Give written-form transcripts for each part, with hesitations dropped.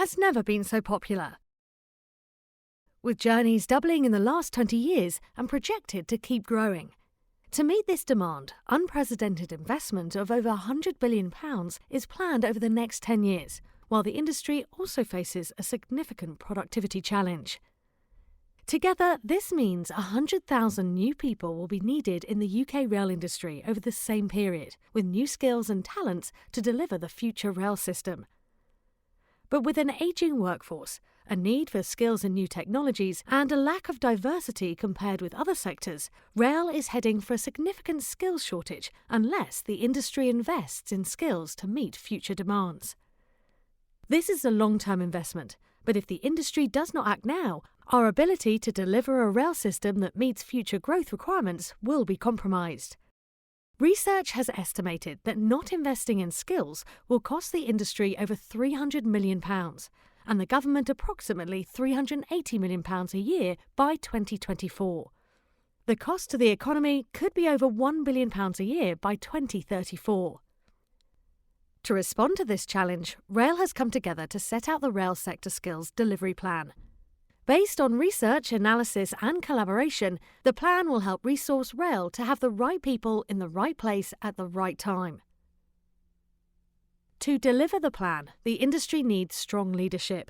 has never been so popular, with journeys doubling in the last 20 years and projected to keep growing. To meet this demand, unprecedented investment of over £100 billion is planned over the next 10 years, while the industry also faces a significant productivity challenge. Together, this means 100,000 new people will be needed in the UK rail industry over the same period, with new skills and talents to deliver the future rail system. But with an ageing workforce, a need for skills and new technologies, and a lack of diversity compared with other sectors, rail is heading for a significant skills shortage unless the industry invests in skills to meet future demands. This is a long-term investment, but if the industry does not act now, our ability to deliver a rail system that meets future growth requirements will be compromised. Research has estimated that not investing in skills will cost the industry over £300 million, and the government approximately £380 million a year by 2024. The cost to the economy could be over £1 billion a year by 2034. To respond to this challenge, Rail has come together to set out the rail sector skills delivery plan. Based on research, analysis and collaboration, the plan will help resource rail to have the right people in the right place at the right time. To deliver the plan, the industry needs strong leadership.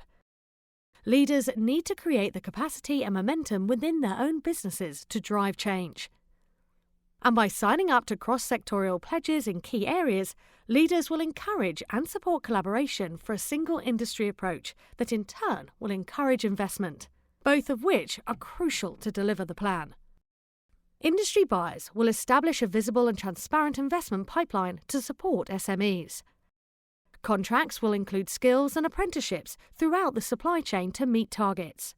Leaders need to create the capacity and momentum within their own businesses to drive change. And by signing up to cross-sectorial pledges in key areas, leaders will encourage and support collaboration for a single industry approach that in turn will encourage investment, both of which are crucial to deliver the plan. Industry buyers will establish a visible and transparent investment pipeline to support SMEs. Contracts will include skills and apprenticeships throughout the supply chain to meet targets.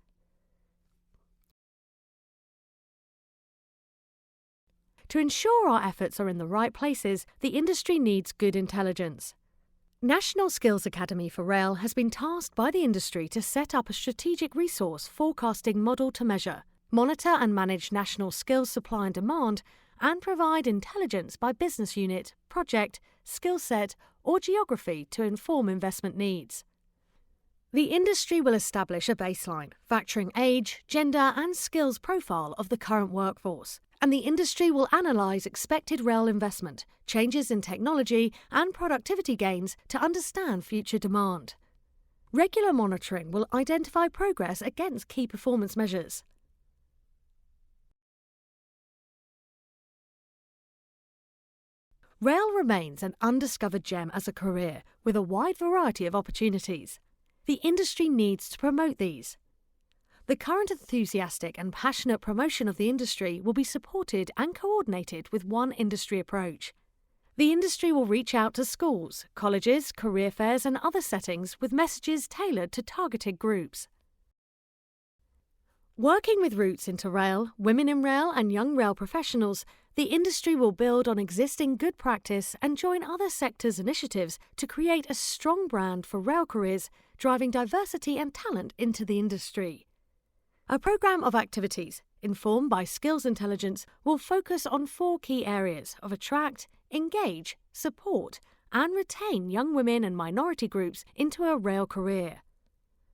To ensure our efforts are in the right places, the industry needs good intelligence. National Skills Academy for Rail has been tasked by the industry to set up a strategic resource forecasting model to measure, monitor and manage national skills supply and demand, and provide intelligence by business unit, project, skill set, or geography to inform investment needs. The industry will establish a baseline, factoring age, gender, and skills profile of the current workforce, and the industry will analyse expected rail investment, changes in technology, and productivity gains to understand future demand. Regular monitoring will identify progress against key performance measures. Rail remains an undiscovered gem as a career, with a wide variety of opportunities. The industry needs to promote these. The current enthusiastic and passionate promotion of the industry will be supported and coordinated with one industry approach. The industry will reach out to schools, colleges, career fairs and other settings with messages tailored to targeted groups. Working with roots into rail, women in rail and young rail professionals, the industry will build on existing good practice and join other sectors' initiatives to create a strong brand for rail careers, driving diversity and talent into the industry. A programme of activities, informed by skills intelligence, will focus on 4 key areas of attract, engage, support, and retain young women and minority groups into a rail career.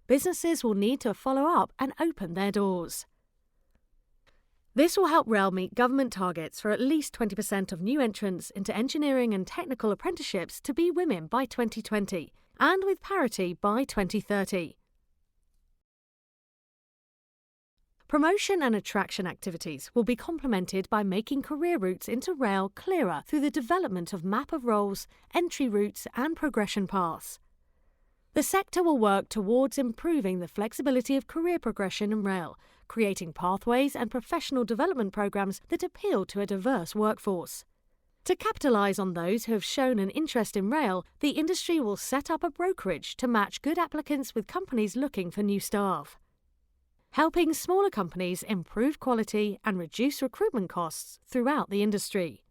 Businesses will need to follow up and open their doors. This will help rail meet government targets for at least 20% of new entrants into engineering and technical apprenticeships to be women by 2020, and with parity by 2030. Promotion and attraction activities will be complemented by making career routes into rail clearer through the development of map of roles, entry routes and progression paths. The sector will work towards improving the flexibility of career progression in rail, creating pathways and professional development programs that appeal to a diverse workforce. To capitalise on those who have shown an interest in rail, the industry will set up a brokerage to match good applicants with companies looking for new staff, helping smaller companies improve quality and reduce recruitment costs throughout the industry.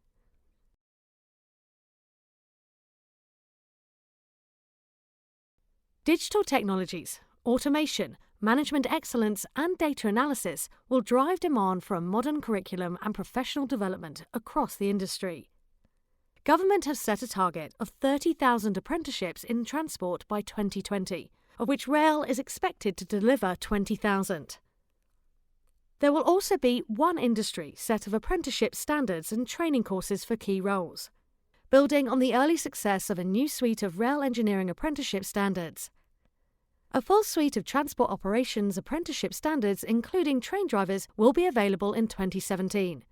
Digital technologies, automation, management excellence and data analysis will drive demand for a modern curriculum and professional development across the industry. Government has set a target of 30,000 apprenticeships in transport by 2020, of which rail is expected to deliver 20,000. There will also be one industry set of apprenticeship standards and training courses for key roles, building on the early success of a new suite of rail engineering apprenticeship standards. A full suite of transport operations apprenticeship standards, including train drivers, will be available in 2017.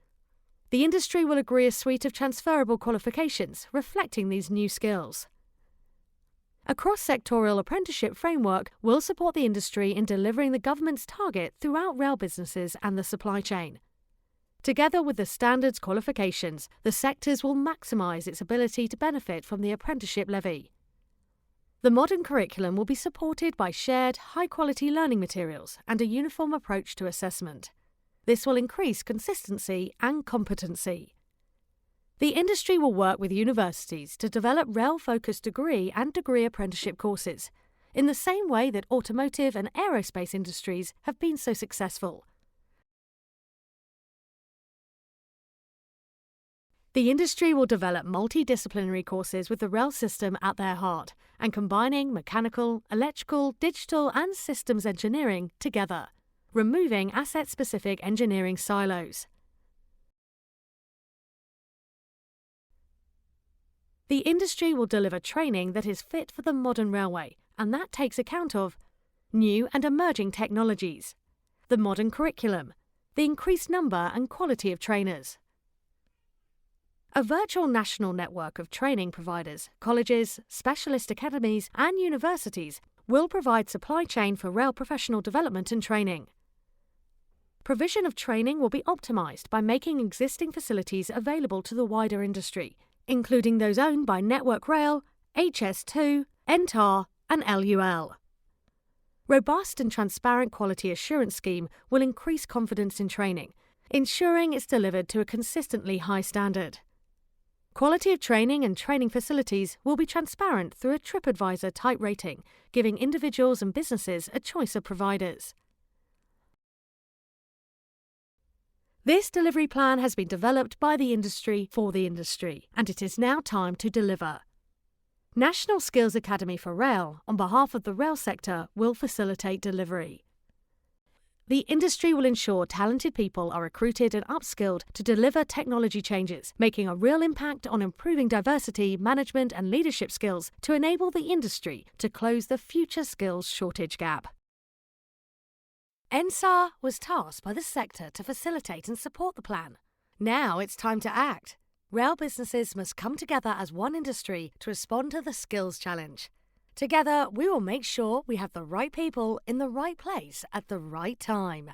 The industry will agree a suite of transferable qualifications reflecting these new skills. A cross-sectorial apprenticeship framework will support the industry in delivering the government's target throughout rail businesses and the supply chain. Together with the standards qualifications, the sectors will maximise its ability to benefit from the apprenticeship levy. The modern curriculum will be supported by shared, high-quality learning materials and a uniform approach to assessment. This will increase consistency and competency. The industry will work with universities to develop rail-focused degree and degree apprenticeship courses, in the same way that automotive and aerospace industries have been so successful. The industry will develop multidisciplinary courses with the rail system at their heart and combining mechanical, electrical, digital and systems engineering together, removing asset-specific engineering silos. The industry will deliver training that is fit for the modern railway, and that takes account of new and emerging technologies, the modern curriculum, the increased number and quality of trainers. A virtual national network of training providers, colleges, specialist academies and universities will provide supply chain for rail professional development and training. Provision of training will be optimised by making existing facilities available to the wider industry, including those owned by Network Rail, HS2, NSAR and LUL. Robust and transparent quality assurance scheme will increase confidence in training, ensuring it's delivered to a consistently high standard. Quality of training and training facilities will be transparent through a TripAdvisor type rating, giving individuals and businesses a choice of providers. This delivery plan has been developed by the industry for the industry, and it is now time to deliver. National Skills Academy for Rail, on behalf of the rail sector, will facilitate delivery. The industry will ensure talented people are recruited and upskilled to deliver technology changes, making a real impact on improving diversity, management and leadership skills to enable the industry to close the future skills shortage gap. NSAR was tasked by the sector to facilitate and support the plan. Now it's time to act. Rail businesses must come together as one industry to respond to the skills challenge. Together, we will make sure we have the right people in the right place at the right time.